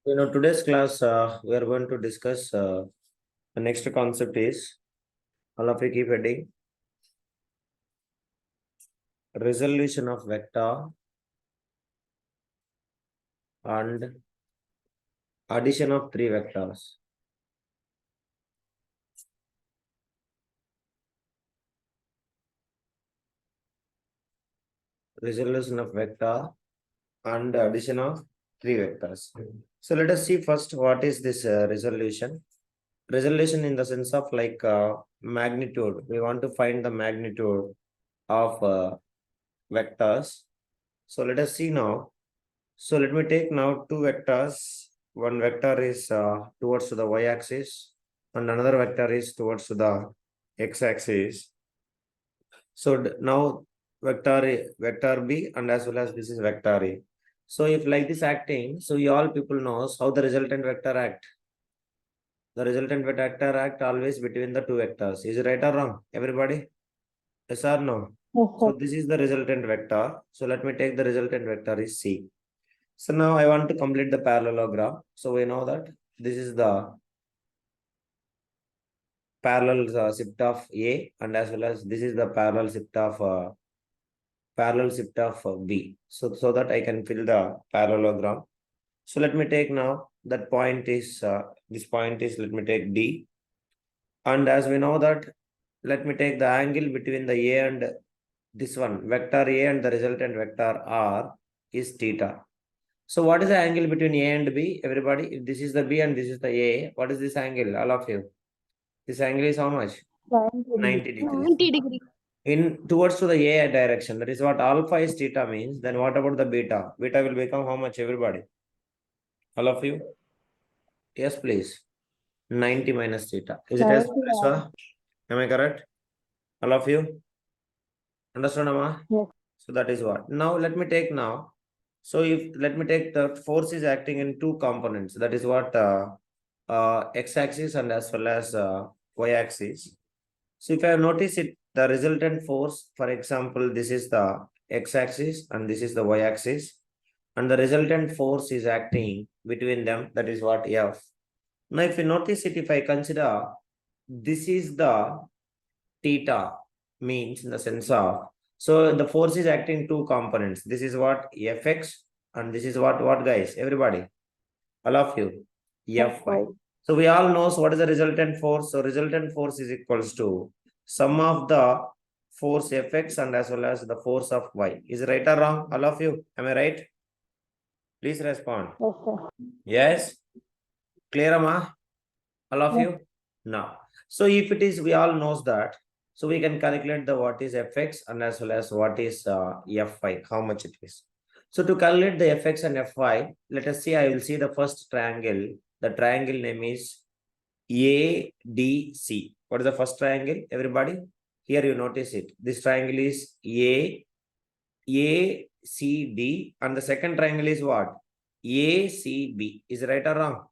Today's class, we are going to discuss the next concept is, all of you keep heading, resolution of vector and addition of three vectors. Resolution of vector and addition of three vectors. So let us see first what is this resolution. Resolution in the sense of like magnitude. We want to find the magnitude of vectors. So let us see now. So let me take now two vectors. One vector is towards the y-axis and another vector is towards the x-axis. So now vector B and as well as this is vector A. So if like this acting, so you all people knows how the resultant vector act. The resultant vector act always between the two vectors. Is it right or wrong? Everybody? Yes or no? So this is the resultant vector. So let me take the resultant vector is C. So now I want to complete the parallelogram. So we know that this is the parallel shift of A and as well as this is the parallel shift of B. So that I can fill the parallelogram. So let me take now that point is this point is, let me take D. And as we know that, let me take the angle between the A and this one, vector A and the resultant vector R is theta. So what is the angle between A and B? Everybody, if this is the B and this is the A, what is this angle? All of you. This angle is how much? 90 degrees. 90 degrees. In towards to the A direction. That is what alpha is theta means. Then what about the beta? Beta will become how much, everybody? All of you? Yes, please. 90 minus theta. Is it as well? Am I correct? All of you? Understand, Amma? Yes. So that is what. Now let me take now. So if let me take the force is acting in two components. That is what x-axis and as well as y-axis. So if I notice it, the resultant force, for example, this is the x-axis and this is the y-axis, and the resultant force is acting between them. That is what F. Now, if you notice it, if I consider this is the theta, means in the sense of, so the force is acting two components. This is what Fx and this is what guys, everybody, all of you, Fy. So we all knows what is the resultant force. So resultant force is equals to sum of the force Fx and as well as the force of y. Is it right or wrong? All of you, am I right? Please respond. Yes, sir. Yes. Clear, Amma? All of you? Now. So if it is, we all knows that. So we can calculate the what is Fx and as well as what is Fy, how much it is. So to calculate the Fx and Fy, let us see, I will see the first triangle. The triangle name is ADC. What is the first triangle, everybody? Here you notice it. This triangle is ACD and the second triangle is what? ACB. Is it right or wrong?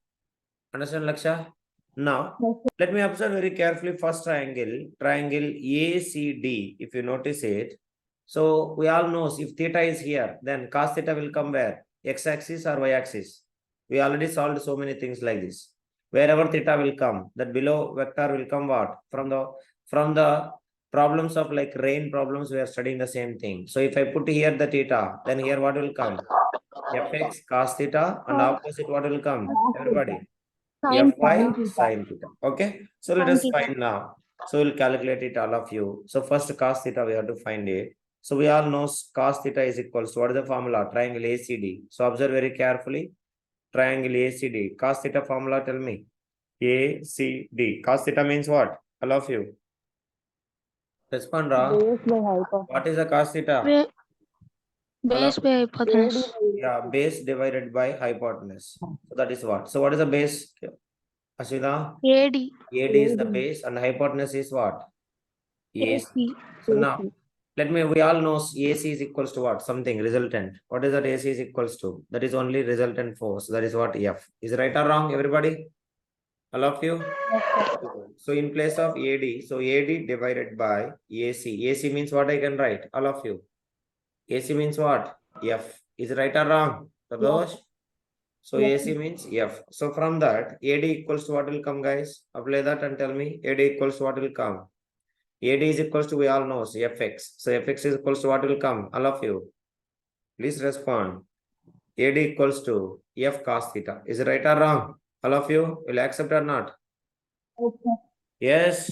Understand, Laksha? Now, let me observe very carefully first triangle ACD. If you notice it, so we all know if theta is here, then cos theta will come where? X-axis or y-axis? We already solved so many things like this. Wherever theta will come, that below vector will come what? From the problems of like rain problems, we are studying the same thing. So if I put here the theta, then here what will come? Fx cos theta and opposite what will come? Everybody? Fy sin theta. Okay. So let us find now. So we'll calculate it, all of you. So first cos theta we have to find it. So we all know cos theta is equals to what is the formula? Triangle ACD. So observe very carefully. Triangle ACD. Cos theta formula, tell me. ACD. Cos theta means what? All of you. Respond, Ra. Base by hypotenuse. What is the cos theta? Base by hypotenuse. Yeah, base divided by hypotenuse. So that is what? So what is the base? Ashwina? AD. AD is the base and hypotenuse is what? AC. So now, we all know AC is equals to what? Something, resultant. What is that AC is equals to? That is only resultant force. That is what F. Is it right or wrong, everybody? All of you? So in place of AD, so AD divided by AC. AC means what I can write? All of you. AC means what? F. Is it right or wrong? Pradosh? So AC means F. So from that, AD equals to what will come, guys? Apply that and tell me AD equals to what will come. AD is equals to, we all know, so Fx. So Fx is equals to what will come? All of you, please respond. AD equals to F cos theta. Is it right or wrong? All of you will accept or not? Okay. Yes.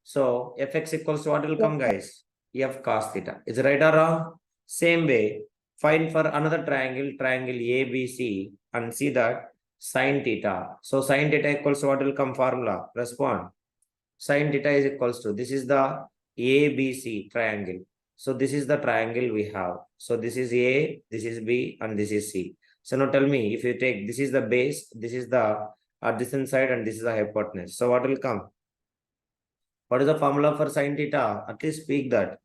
So Fx equals to what will come, guys? F cos theta. Is it right or wrong? Same way, find for another triangle, triangle ABC, and see that sine theta. So sine theta equals to what will come formula? Respond. Sine theta is equals to, this is the ABC triangle. So this is the triangle we have. So this is A, this is B, and this is C. So now tell me, if you take, this is the base, this is the adjacent side, and this is the hypotenuse. So what will come? What is the formula for sine theta? At least speak that.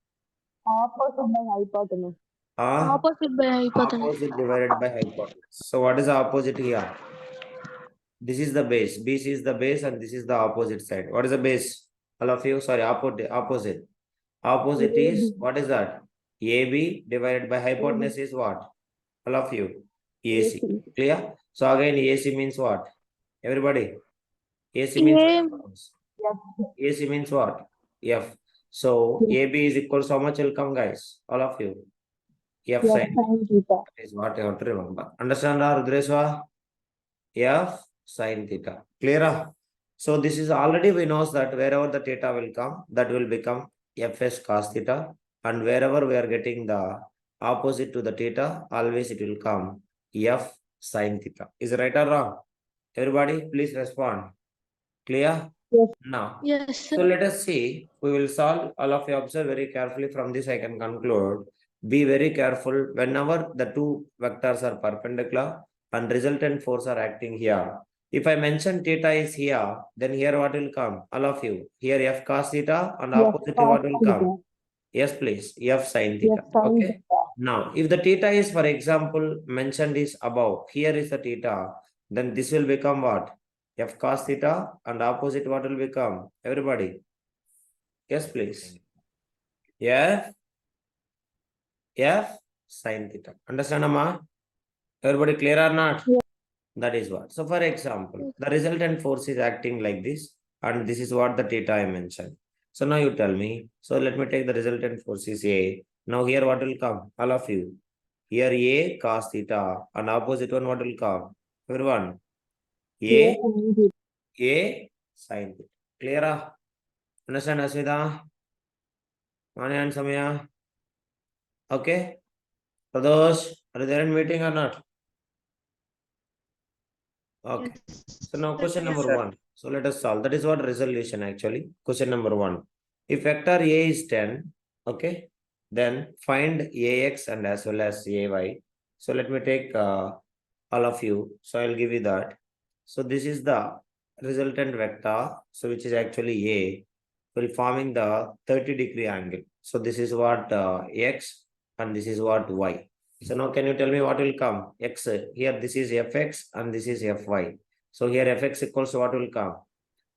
Opposite by hypotenuse. Ah, Opposite by hypotenuse. opposite divided by hypotenuse. So what is the opposite here? This is the base. BC is the base, and this is the opposite side. What is the base? All of you, sorry, opposite. Opposite is, what is that? AB divided by hypotenuse is what? All of you. AC. Clear? So again, AC means what? Everybody. AC means A. what? AC means what? F. So AB is equal to how much will come, guys? All of you. F sine theta. is what you have to remember. Understand, Rudreswa? F sine theta. Clear? So this is already we know that wherever the theta will come, that will become Fs cos theta. And wherever we are getting the opposite to the theta, always it will come F sine theta. Is it right or wrong? Everybody, please respond. Clear? Yes. Now, Yes, sir. so let us see. We will solve. All of you observe very carefully. From this, I can conclude. Be very careful whenever the two vectors are perpendicular and resultant force are acting here. If I mention theta is here, then here what will come? All of you. Here F cos theta and opposite what will come? Yes, please. F sin theta. Okay. Now, if the theta is, for example, mentioned is above, here is the theta, then this will become what? F cos theta, and opposite what will become? Everybody. Yes, please. F sin theta. Understand, Amma? Everybody clear or not? Yes. That is what. So, for example, the resultant force is acting like this, and this is what the theta I mentioned. So now you tell me. So let me take the resultant force is A. Now here what will come? All of you. Here A cos theta, and opposite one what will come? Everyone. A sin theta. Clear? Understand, Asmita? Mani and Samaya? Okay. Pradosh, are you there in meeting or not? Okay. So now question number one. So let us solve. That is what resolution actually. Question number one. If vector A is 10, okay, then find AX and as well as AY. So let me take all of you. So I'll give you that. So this is the resultant vector. So which is actually A, will forming the 30-degree angle. So this is what X and this is what Y. So now can you tell me what will come? X, here this is Fx and this is Fy. So here Fx equals to what will come?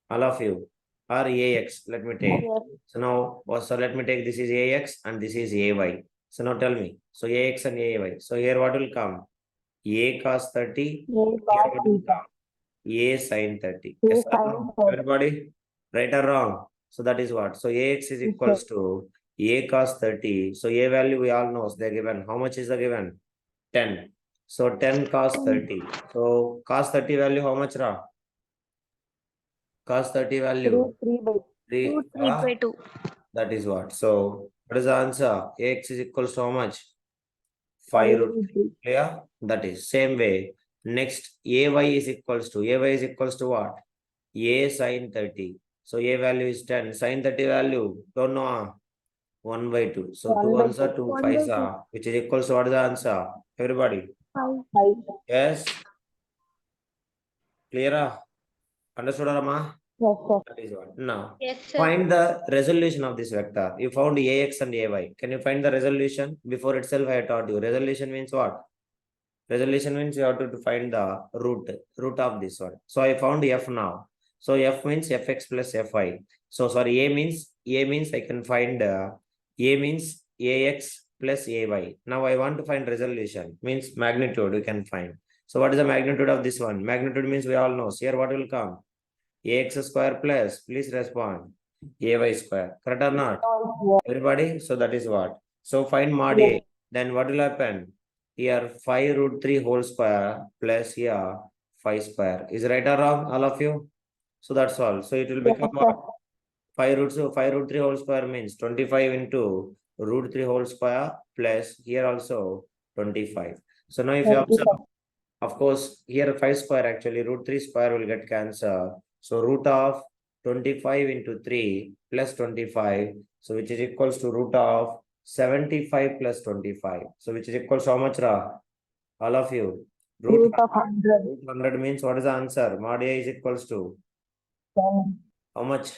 All of you. Or Ax, let me take. So now, so let me take this is Ax and this is Ay. So now tell me. So Ax and Ay. So here what will come? A cos 30. Here what will come? A sin 30. Yes or no? Everybody? Right or wrong? So that is what? So Ax is equals to A cos 30. So A value we all know they're given. How much is the given? 10. So 10 cos 30. So cos 30 value how much, Ra? Cos 30 value? 3 by 2. that is what. So what is the answer? Ax is equals to how much? 5 root 3. Clear? That is same way. Next, Ay is equals to what? A sin 30. So A value is 10. Sin 30 value, don't know. 1 by 2. So 2 answer 2 5 which is equals to what is the answer? Everybody. 5. Yes. Clear? Understood, Rama? Yes, sir. That is what. Now, Yes, sir. find the resolution of this vector. You found Ax and Ay. Can you find the resolution? Before itself, I taught you. Resolution means what? Resolution means you have to find the root of this one. So I found F now. So F means Fx plus Fy. So sorry, A means I can find A means Ax plus Ay. Now I want to find resolution, means magnitude you can find. So what is the magnitude of this one? Magnitude means we all know. Here what will come? Ax square plus, please respond, ay square. Correct or not? Everybody? So that is what. So find mod Yes. A. Then what will happen? Here 5 root 3 whole square plus here 5 square. Is right or wrong, all of you? So that's all. So it will Yes, become sir. what? 5 root 3 whole square means 25 into root 3 whole square plus here also 25. So now if you Yes, observe, sir. of course, here 5 square actually root 3 square will get cancelled. So root of 25 into 3 plus 25. So which is equals to root of 75 plus 25. So which is equals to how much, Ra? All of you. Root of 100. Root 100 means what is the answer? Mod A is equals to 10. how much?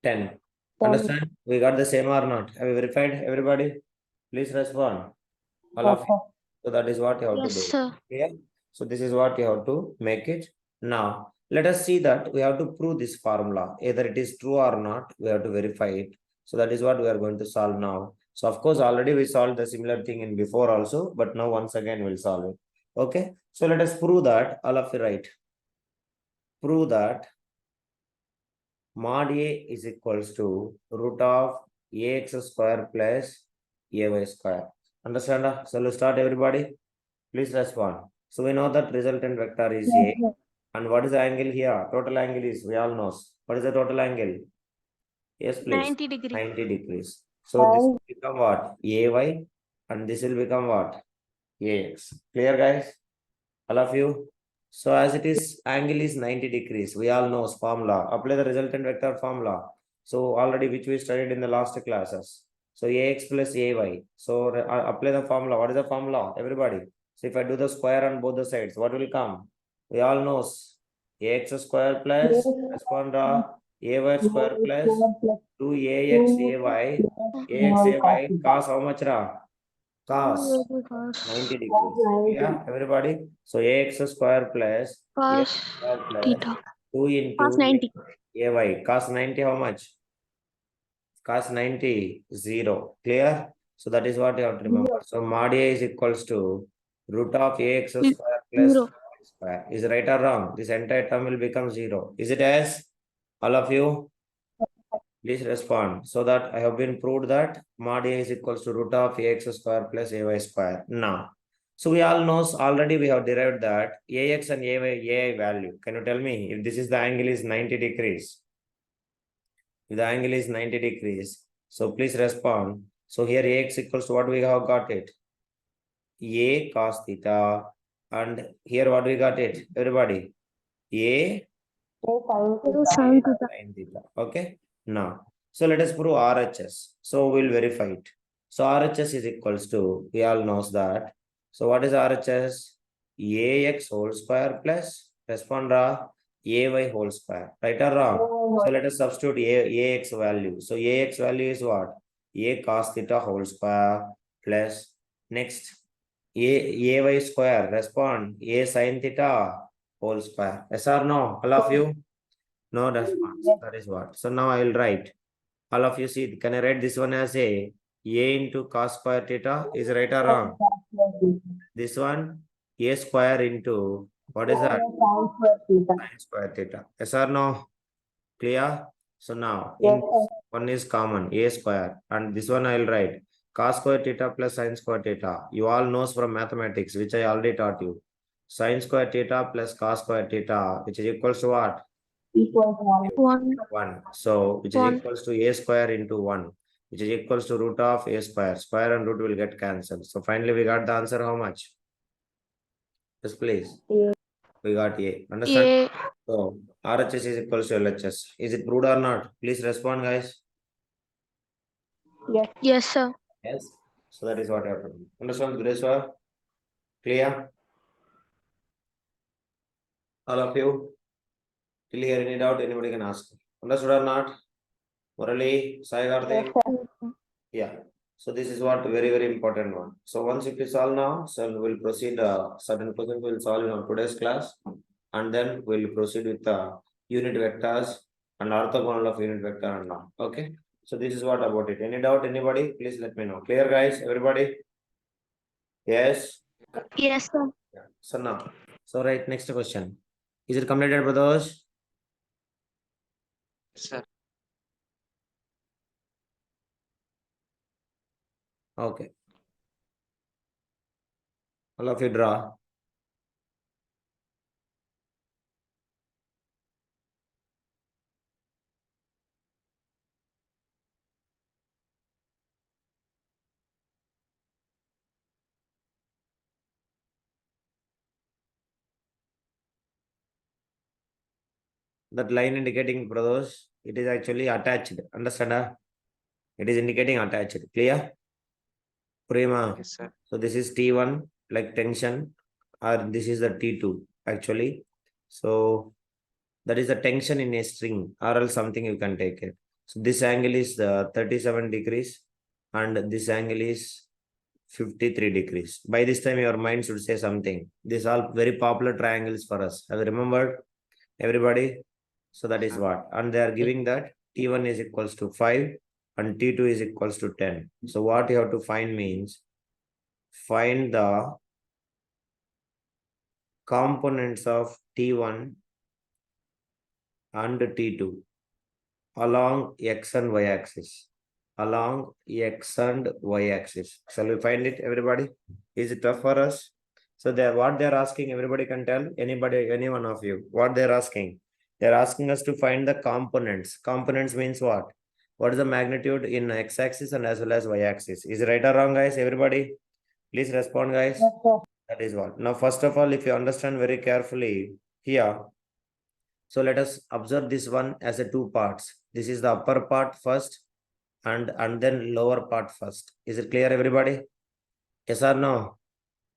10. 10. Understand? We got the same or not? Have you verified, everybody? Please respond. All Yes, of you. sir. So that is what you have Yes, to do. sir. Clear? So this is what you have to make it. Now, let us see that we have to prove this formula. Either it is true or not, we have to verify it. So that is what we are going to solve now. So of course, already we solved the similar thing in before also, but now once again we'll solve it. Okay. So let us prove that. All of you write. Prove that mod A is equals to root of ax square plus ay square. Understand? So let's start, everybody. Please respond. So we know that resultant vector is Yes, A. sir. And what is the angle here? Total angle is, we all know. What is the total angle? Yes, please. 90 degree. 90 degrees. So this And will become what? AY. And this will become what? AX. Clear, guys? All of you? So as it is, angle is 90 degrees. We all know formula. Apply the resultant vector formula. So already which we studied in the last classes. So AX plus AY. So apply the formula. What is the formula? Everybody. So if I do the square on both the sides, what will come? We all know AX square plus, respond, AY square plus 2AX AY. AX AY cos how much, ra? Cos 90 degrees. Yeah, everybody. So ax square plus a Cos square plus theta. 2 Cos into 90. ay. Cos 90 how much? Cos 90 0. Clear? So that is what you have to remember. So mod a is equals to root of ax square plus 0. y square. Is it right or wrong? This entire term will become 0. Is it as? All of you? Please respond. So that I have been proved that mod A is equals to root of ax square plus ay square. Now, so we all know already we have derived that ax and ai value. Can you tell me if this is the angle is 90 degrees? If the angle is 90 degrees, so please respond. So here ax equals to what we have got it? A cos theta. And here what we got it? Everybody. A Sin theta. sin theta. Okay. Now, so let us prove RHS. So we'll verify it. So RHS is equals to, we all knows that. So what is RHS? AX whole square plus, respond, AY whole square. Right or wrong? So let us substitute AX value. So AX value is what? A cos theta whole square plus, next, AY square. Respond, A sin theta whole square. Yes or no? All of you? No response. That is what. So now I will write. All of you see, can I write this one as A into cos square theta? Is right or wrong? This one, A square into, what is that? Sin square theta. Yes or no? Clear? So now, in this one is common, A square. And this one I will write. Cos square theta plus sin square theta. You all knows from mathematics, which I already taught you. Sin square theta plus cos square theta, which is equals to what? equals 1. 1. 1. So which is 1. equals to a square into 1, which is equals to root of a square. Square and root will get cancelled. So finally we got the answer how much? Yes, please. A. We got A. Understand? A. So RHS is equals to LHS. Is it proved or not? Please respond, guys. Yes. Yes, sir. Yes. So that is what happened. Understand, Gureshwar? Clear? All of you? Till here, any doubt, anybody can ask. Understood or not? Murali, Sai Karthik? Yeah. So this is what very, very important one. So once it is solved now, so we'll proceed, certain questions we'll solve in our today's class, and then we'll proceed with the unit vectors and orthogonal of unit vector and all. Okay. So this is what about it. Any doubt, anybody? Please let me know. Clear, guys? Everybody? Yes. Yes, sir. Yeah. So now, so right, next question. Is it completed, brothers? Sir. Okay. All of you draw. That line indicating, brothers, it is actually attached. Understand? It is indicating attached. Clear? Prima. Yes, sir. So this is T1, like tension, or this is the T2 actually. So that is the tension in a string, or else something you can take it. So this angle is 37 degrees, and this angle is 53 degrees. By this time, your mind should say something. These are very popular triangles for us. Have you remembered, everybody? So that is what. And they are giving that T1 is equals to 5 and T2 is equals to 10. So what you have to find means, find the components of T1 and T2 along X and Y axis. Along X and Y axis. Shall we find it, everybody? Is it tough for us? So what they're asking, everybody can tell, anybody, any one of you, what they're asking. They're asking us to find the components. Components means what? What is the magnitude in X axis and as well as Y axis? Is it right or wrong, guys? Everybody, please respond, guys. Yes, sir. That is what. Now, first of all, if you understand very carefully here, so let us observe this one as a two parts. This is the upper part first and then lower part first. Is it clear, everybody? Yes or no?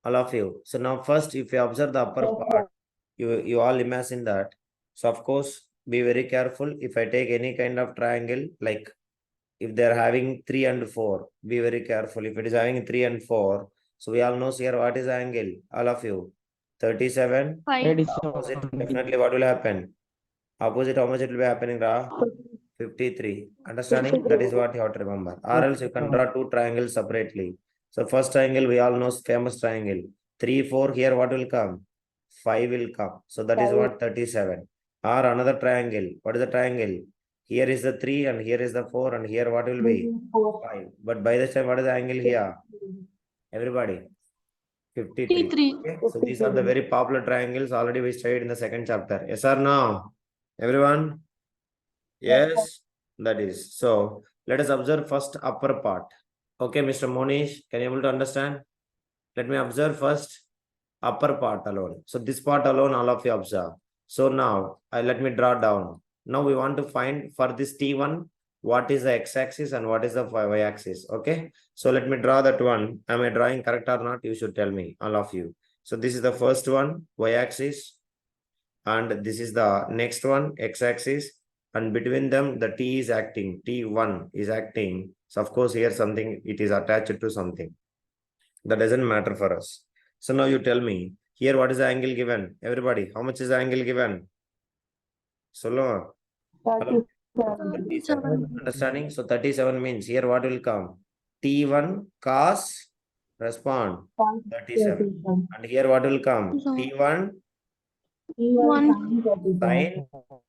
All of you. So now first, if you observe the upper Yes, part, you all imagine that. So of course, be very careful. If I take any kind of triangle, like if they're having 3 and 4, be very careful. If it is having 3 and 4, so we all know here what is the angle, all of you. 37. 5. Opposite, definitely what will happen? Opposite, how much it will be happening, Ra? 53. Understanding? That is what you have to remember. Or else you can draw two triangles separately. So first triangle, we all know famous triangle. 3, 4, here what will come? 5 will come. So that is what? 37. Or another triangle. What is the triangle? Here is the 3 and here is the 4 and here what will be? 5. But by this time, what is the angle here? Everybody. 53. 53. Okay? So these are the very popular triangles already we studied in the second chapter. Yes or no? Everyone? Yes, that is. So let us observe first upper part. Okay, Mr. Monish, can you able to understand? Let me observe first upper part alone. So this part alone, all of you observe. So now let me draw down. Now we want to find for this T1, what is the x-axis and what is the y-axis. Okay. So let me draw that one. Am I drawing correct or not? You should tell me, all of you. So this is the first one, y-axis. And this is the next one, x-axis. And between them, the T is acting. T1 is acting. So of course, here something, it is attached to something. That doesn't matter for us. So now you tell me, here what is the angle given? Everybody, how much is the angle given? Solo. 37. Understanding? So 37 means here what will come? T1 cos, respond, 37. And here what will come? T1 sin,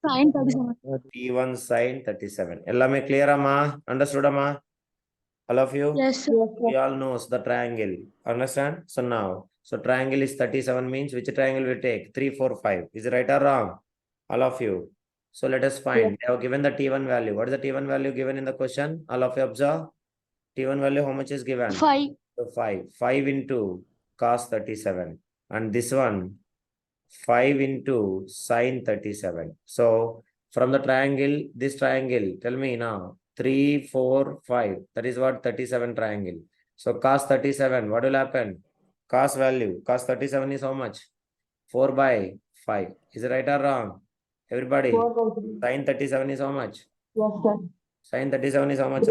Sin 37. T1 sin 37. Ellame clear amma? Understood amma? All of you? Yes, sir. We all knows the triangle. Understand? So now, so triangle is 37 means which triangle we take? 3, 4, 5. Is it right or wrong? All of you. So let us find. They have given the T1 value. What is the T1 value given in the question? All of you observe. T1 value, how much is given? 5. So 5. 5 into cos 37. And this one, 5 into sin 37. So from the triangle, this triangle, tell me now, 3, 4, 5. That is what 37 triangle. So cos 37, what will happen? Cos value, cos 37 is how much? 4 by 5. Is it right or wrong? Everybody, sin 37 is how much? Yes, sir. Sin 37 is how much?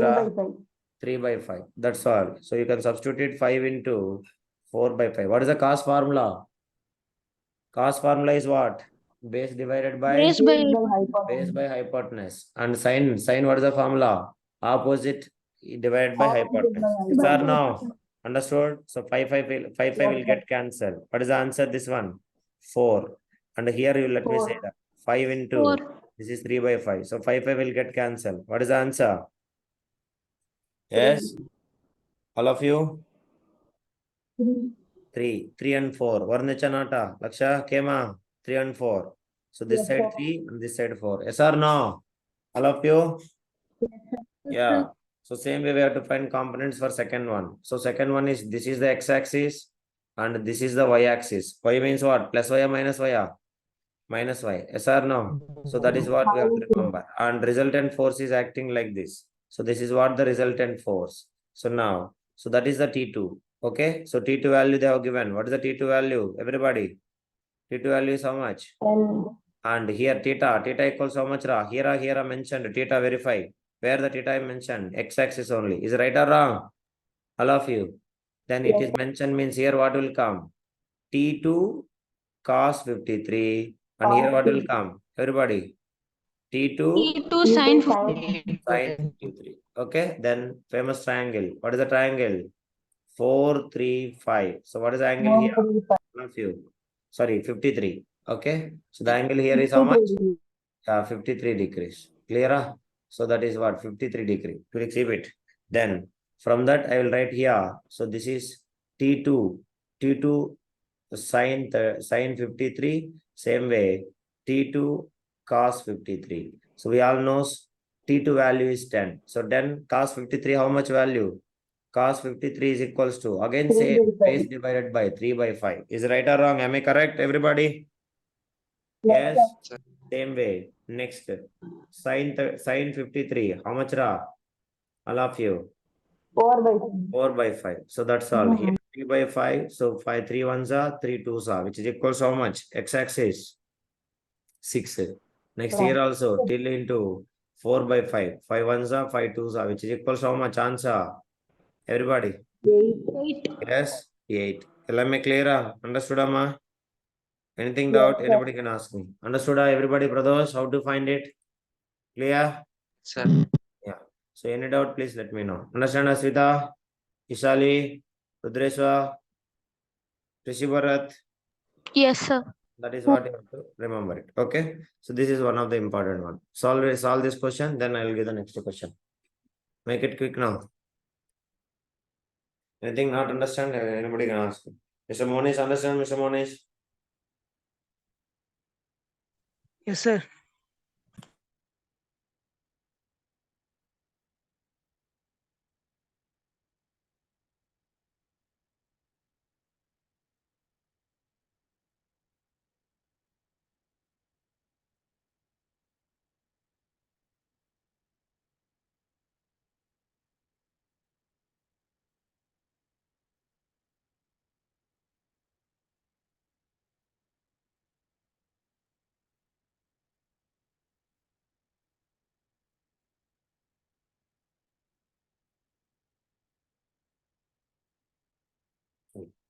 3 by 5. That's all. So you can substitute 5 into 4 by 5. What is the cos formula? Cos formula is what? Base divided by Base by base by hypotenuse. And sin what is the formula? Opposite divided by hypotenuse. Yes or no? Understood? So 5 will get cancelled. What is the answer? This one, 4. And here you let me say 4. that 5 into 4. this is 3 by 5. So 5 will get cancelled. What is the answer? 3. Yes, all of you. 3. 3 and 4. Varnichanata, Laksha, Kema, 3 and 4. So this Yes, side sir. 3 and this side 4. Yes or no? All of you? Yeah. So same way we have to find components for second one. So second one is this is the x-axis and this is the y-axis. Y means what? Plus y or minus y? Minus y. Yes or no? So that is what we have to remember. And resultant force is acting like this. So this is what the resultant force. So now, so that is the T2. Okay. So T2 value they have given. What is the T2 value? Everybody. T2 value is how much? 10. And here theta equals how much ra? Here I mentioned theta verify. Where the theta I mentioned? X-axis only. Is right or wrong? All of you. Then it Yes. is mentioned means here what will come? T2 cos 53. And here what will come? Everybody. T2 T2 sin T2 sin 50. sin 53. Okay. Then famous triangle. What is the triangle? 4, 3, 5. So what is the angle here? 135. All of you. Sorry, 53. Okay. So the angle here is how much? 53 degrees. Clear? So that is what? 53 degree. We'll keep it. Then from that I will write here. So this is T2. T2 sin 53. Same way. T2 cos 53. So we all know T2 value is 10. So 10 cos 53, how much value? Cos 53 is equals to, again 3 say, by 5. base divided by 3 by 5. Is right or wrong? Am I correct, everybody? Yes, Yes. sir. Same way. Next, sin 53. How much ra? All of you. 4 by 5. 4 by 5. So that's all. Here 3 by 5. So 5 3 ones are 3 twos are, which is equals to how much? X-axis 6. Next Right. here also till into 4 by 5. 5 ones are 5 twos are, which is equals to how much? Answer. Everybody. 8. 8. Yes. 8. Am I clear? Understood, Amma? Anything Yes, doubt? sir. Anybody can ask me. Understood, everybody, brothers? How to find it? Clear? Sir. Yeah. So any doubt, please let me know. Understand, Aswita, Ishali, Rudreswa, Rishi Bharat? Yes, sir. That is what you have to remember it. Okay. So this is one of the important one. Solve this question, then I will give the next question. Make it quick now. Anything not understand? Anybody can ask. Mr. Monish, understand, Mr. Monish? Yes, sir.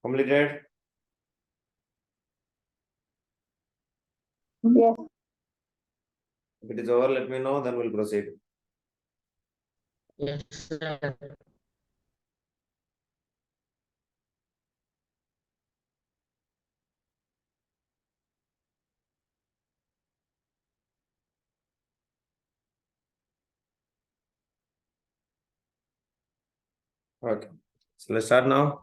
Completed? Yes. If it is over, let me know, then we'll proceed. Yes, sir. Okay. So let's start now.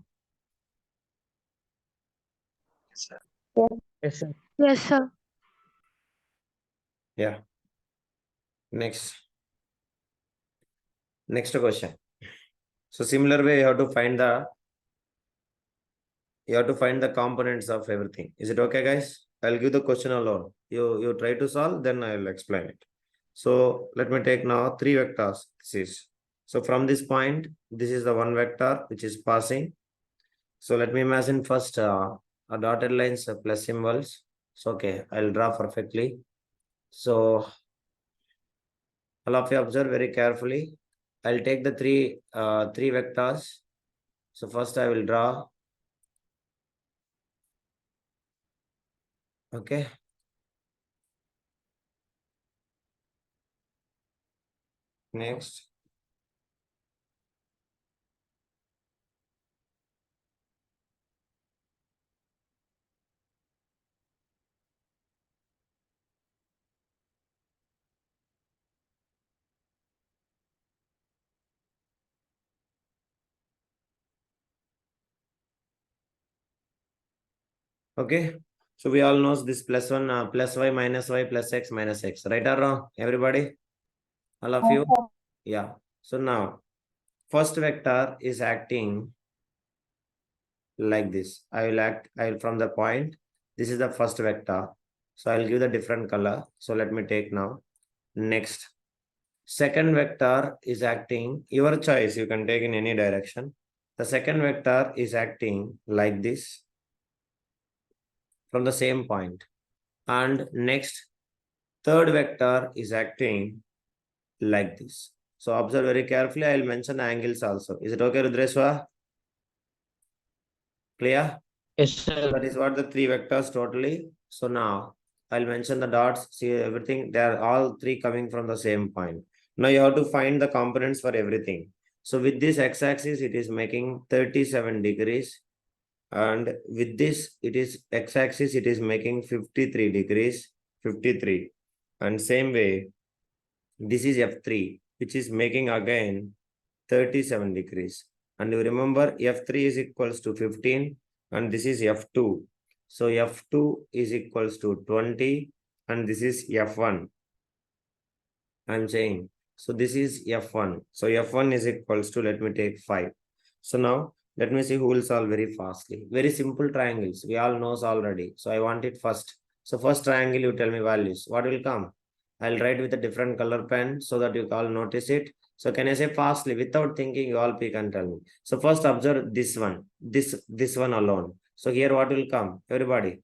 Yes, sir. Yes. Yes, sir. Yes, sir. Yeah. Next. Next question. So similar way, you have to find the components of everything. Is it okay, guys? I'll give the question alone. You try to solve, then I'll explain it. So let me take now 3 vectors. This is so from this point, this is the one vector which is passing. So let me imagine first a dotted lines plus symbols. So okay, I'll draw perfectly. So all of you observe very carefully. I'll take the three vectors. So first I will draw. Okay. Next. Okay. So we all know this plus 1, plus y, minus x, minus x. Right or wrong? Everybody? All of you? Yeah. So now, first vector is acting like this. I will from the point. This is the first vector. So I'll give the different color. So let me take now. Next. Second vector is acting, your choice, you can take in any direction. The second vector is acting like this from the same point. And next, third vector is acting like this. So observe very carefully. I will mention angles also. Is it okay, Rudreswa? Clear? Yes, sir. That is what the three vectors totally. So now I'll mention the dots. See everything. They are all three coming from the same point. Now you have to find the components for everything. So with this x-axis, it is making 37 degrees. And with this, it is x-axis, it is making 53 degrees, 53. And same way, this is F3, which is making again 37 degrees. And you remember F3 is equals to 15 and this is F2. So F2 is equals to 20 and this is F1. I'm saying, so this is F1. So F1 is equals to, let me take 5. So now let me see who will solve very fastly. Very simple triangles. We all knows already. So I want it first. So first triangle, you tell me values. What will come? I'll write with a different color pen so that you all notice it. So can I say fastly without thinking, you all pick and tell me. So first observe this one, this one alone. So here what will come? Everybody,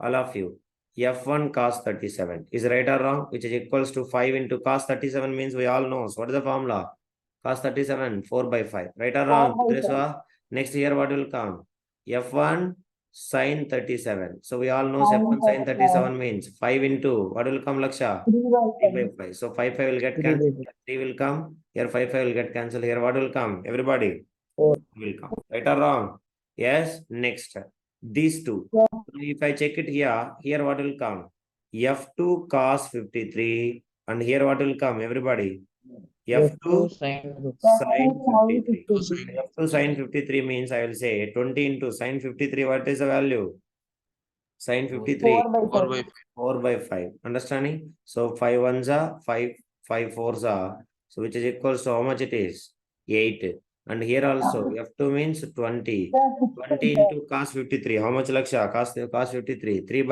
all of you. F1 cos 37 is right or wrong, which is equals to 5 into cos 37 means we all know. So what is the formula? Cos 37, 4 by 5. Right or wrong? 4 by 5. Next here, what will come? F1 sin 37. So we all know Sin F1 sin 37 37 means 5 into, what will come, Laksha? 3 by 3 by 5. So 5 will get 3 by cancelled. 3 will come. Here 5 will get cancelled. Here what will come? Everybody 4. will come. Right or wrong? Yes. Next, these two. Yes. So if I check it here what will come? F2 cos 53 and here what will come? Everybody. F2 sin sin 53. 53. F2 sin 53 means I will say 20 into sin 53. What is the value? Sin 53. 4 by 5. 4 by 5. Understanding? So 5 ones are 5, 5 fours are. So which is equals to how much it is? 8. And here also F2 means 20. 20 into cos 53. How much, Laksha? Cos 53. 3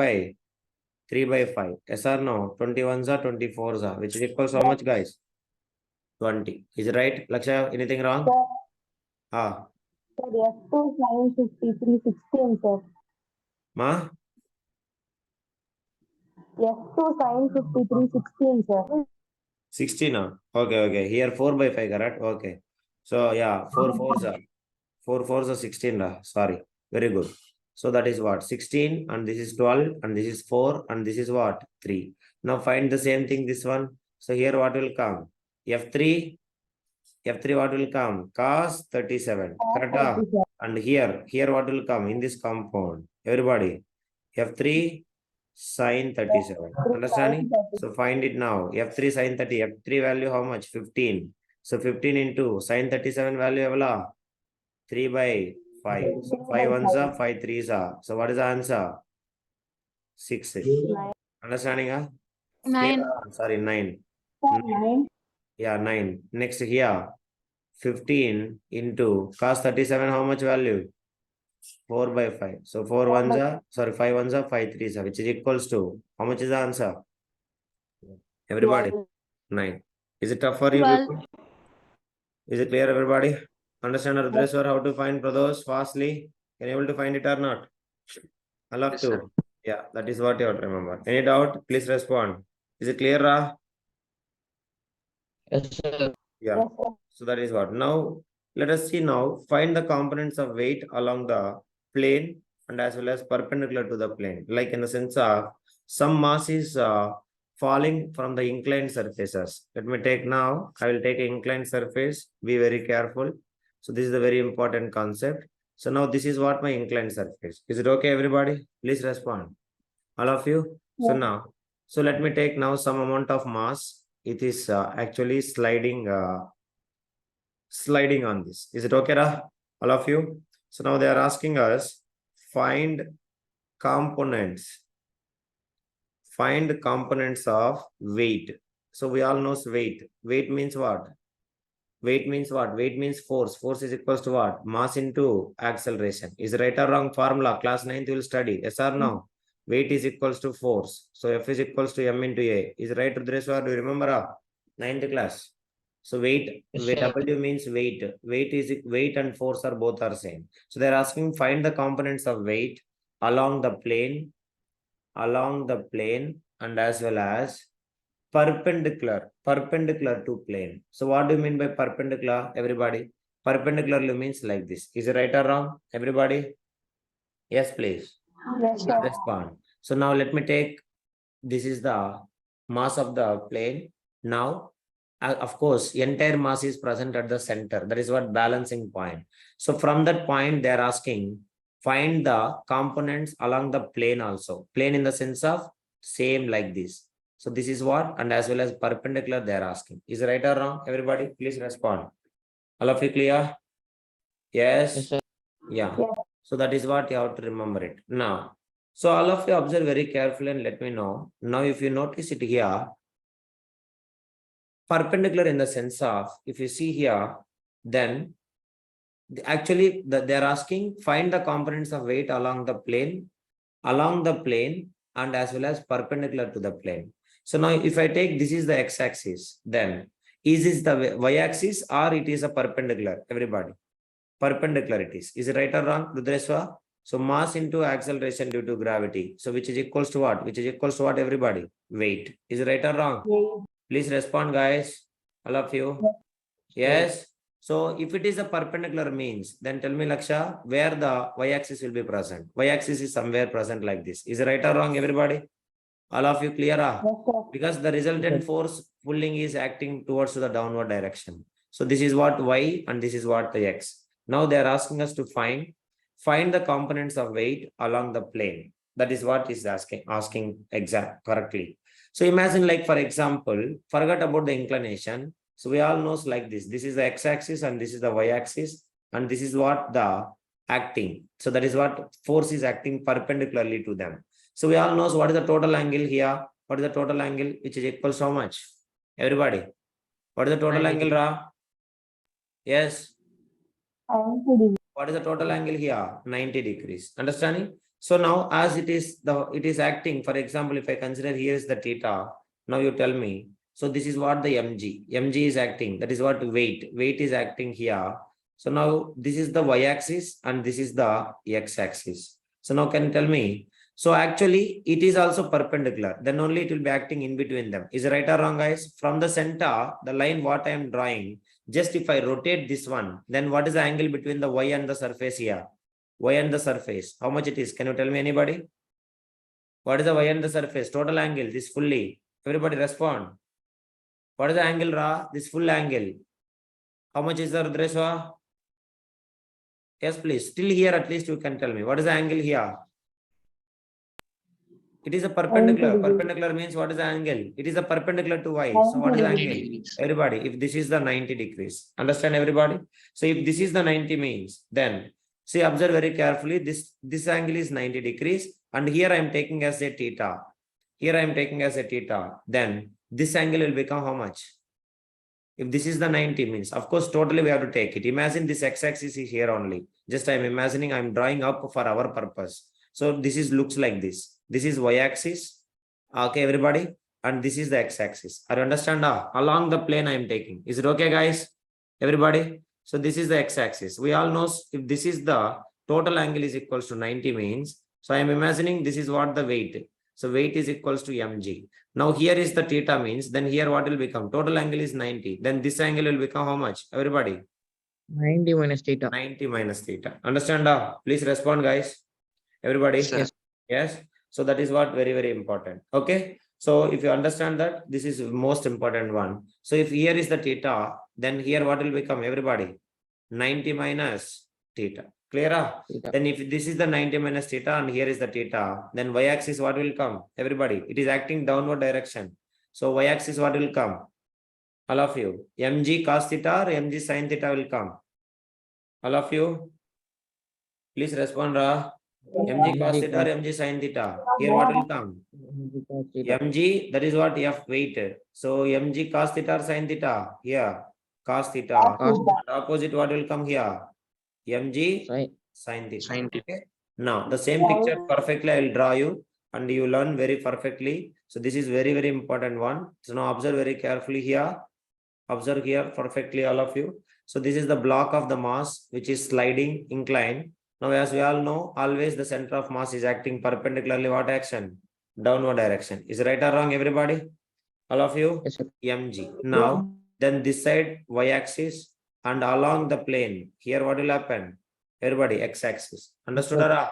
by 5. Yes or no? 21s are 24s are. Which is equals to how much, guys? 20. Is it right? Laksha, anything wrong? Sir, Ah. sir, F2 sin 53 16, sir. Ma? F2 sin 53 16, sir. 16. Okay. Here 4 by 5, correct? Okay. So yeah, 4 fours are 4 fours are 16. Sorry. Very good. So that is what? 16 and this is 12 and this is 4 and this is what? 3. Now find the same thing, this one. So here what will come? F3 what will come? Cos 37. Correct? 37. And here what will come in this compound? Everybody. F3 sin 37. Understanding? So find it now. F3 sin 30. F3 value how much? 15. So 15 into sin 37 value evala? 3 by 5. So 5 ones are 5 threes are. So what is the answer? 6. 9. Understanding? Here, 9. sorry, 9. Sir, 9. Yeah, 9. Next here, 15 into cos 37, how much value? 4 by 5. So 4 ones are, sorry, 5 ones are 5 threes are, which is equals to, how much is the answer? Everybody, 9. Is it tough for you 12. people? Is it clear, everybody? Understand or address or how to find Pradosh fastly? Can you able to find it or not? I love to. Yeah, that is what you have to remember. Any doubt? Please respond. Is it clear, Ra? Yes, sir. Yeah. Yes, sir. So that is what. Now, let us see now. Find the components of weight along the plane and as well as perpendicular to the plane. Like in the sense of some mass is falling from the inclined surfaces. Let me take now. I will take an inclined surface. Be very careful. So this is a very important concept. So now this is what my inclined surface. Is it okay, everybody? Please respond. All of you. So Yes. now, so let me take now some amount of mass. It is actually sliding on this. Is it okay, Ra? All of you? So now they are asking us, find components. Find components of weight. So we all know weight. Weight means what? Weight means what? Weight means force. Force is equals to what? Mass into acceleration. Is right or wrong formula? Class 9th you will study. Yes or no? Weight is equals to force. So F is equals to M into A. Is right, Rudreshwar? Do you remember? 9th class. So weight, Yes, sir. W means weight. Weight and force are both are same. So they're asking find the components of weight along the plane and as well as perpendicular to plane. So what do you mean by perpendicular, everybody? Perpendicularly means like this. Is it right or wrong, everybody? Yes, please. Yes, sir. Respond. So now let me take, this is the mass of the plane. Now, of course, entire mass is present at the center. That is what balancing point. So from that point, they are asking, find the components along the plane also. Plane in the sense of same like this. So this is what, and as well as perpendicular they are asking. Is it right or wrong? Everybody, please respond. All of you clear? Yes, Yes. sir. Yeah. Yeah. So that is what you have to remember it. Now, so all of you observe very carefully and let me know. Now, if you notice it here, perpendicular in the sense of, if you see here, then actually they're asking find the components of weight along the plane and as well as perpendicular to the plane. So now if I take this is the x-axis, then is this the y-axis or it is a perpendicular? Everybody, perpendicular it is. Is it right or wrong, Rudreswa? So mass into acceleration due to gravity. So which is equals to what? Which is equals to what, everybody? Weight. Is it right or wrong? Yeah. Please respond, guys. All of you. Yes. So if it is a perpendicular means, then tell me, Laksha, where the y-axis will be present. Y-axis is somewhere present like this. Is it right or wrong, everybody? All of you clear? Yes, sir. Because the resultant force pulling is acting towards the downward direction. So this is what y and this is what the x. Now they are asking us to find the components of weight along the plane. That is what is asking exact correctly. So imagine, like for example, forget about the inclination. So we all knows like this. This is the x-axis and this is the y-axis, and this is what the acting. So that is what force is acting perpendicularly to them. So we all knows what is the total angle here. What is the total angle which is equal so much? Everybody, what is the total 90 angle, Ra? Yes. What is the total angle here? 90 degrees. Understanding? So now as it is acting, for example, if I consider here is the theta, now you tell me. So this is what the mg is acting. That is what weight is acting here. So now this is the y-axis and this is the x-axis. So now can you tell me? So actually it is also perpendicular. Then only it will be acting in between them. Is it right or wrong, guys? From the center, the line what I am drawing, just if I rotate this one, then what is the angle between the y and the surface here? Y and the surface, how much it is? Can you tell me, anybody? What is the y and the surface? Total angle, this fully. Everybody respond. What is the angle, Ra? This full angle. How much is the, Rudreswa? Yes, please. Still here, at least you can tell me. What is the angle here? It is a perpendicular. Perpendicular means what is the angle? It is a perpendicular to y. So what is the 90 angle? degrees. Everybody, if this is the 90 degrees. Understand, everybody? So if this is the 90 means, then see, observe very carefully. This angle is 90 degrees. And here I am taking as a theta. Here I am taking as a theta. Then this angle will become how much? If this is the 90 means, of course, totally we have to take it. Imagine this x-axis is here only. Just I am imagining, I am drawing up for our purpose. So this is looks like this. This is y-axis. Okay, everybody. And this is the x-axis. Are you understand? Along the plane I am taking. Is it okay, guys? Everybody? So this is the x-axis. We all know if this is the total angle is equals to 90 means. So I am imagining this is what the weight. So weight is equals to mg. Now here is the theta means, then here what will become? Total angle is 90. Then this angle will become how much? Everybody? 90 minus theta. 90 minus theta. Understand? Please respond, guys. Everybody? Yes. Yes. So that is what very, very important. Okay. So if you understand that, this is most important one. So if here is the theta, then here what will become? Everybody? 90 minus theta. Clear? Theta. Then if this is the 90 minus theta and here is the theta, then y-axis what will come? Everybody? It is acting downward direction. So y-axis what will come? All of you. mg cos theta or mg sin theta will come? All of you? Please respond, Ra. mg cos MG theta or mg sin theta? Here what will come? cos theta. mg, that is what f weight. So mg cos theta or sin theta? Here cos theta. Cos And opposite what will come here? mg sin. sin theta. Sin theta. Okay. Now the same picture perfectly I will draw you and you learn very perfectly. So this is very, very important one. So now observe very carefully here. Observe here perfectly, all of you. So this is the block of the mass which is sliding incline. Now as we all know, always the center of mass is acting perpendicularly what action? Downward direction. Is it right or wrong, everybody? All of you? Yes, sir. mg. Now then this side y-axis and along the plane here what will happen? Everybody x-axis. Understood, Yes, sir. Ra?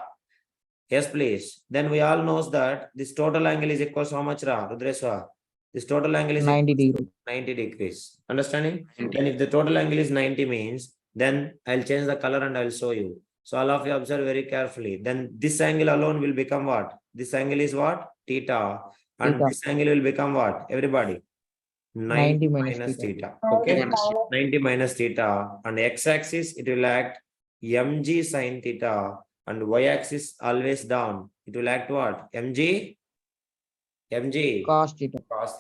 Yes, please. Then we all knows that this total angle is equal to how much, Ra? Rudreswa? This total angle is 90 equal to degrees. 90 degrees. Understanding? 90. Then if the total angle is 90 means, then I'll change the color and I'll show you. So all of you observe very carefully. Then this angle alone will become what? This angle is what? Theta. And Theta. this angle will become what? Everybody? 90 minus theta. Okay? Minus 90 minus theta. And x-axis, it will act mg sin theta. And y-axis always down. It will act what? mg? Cos theta. Cos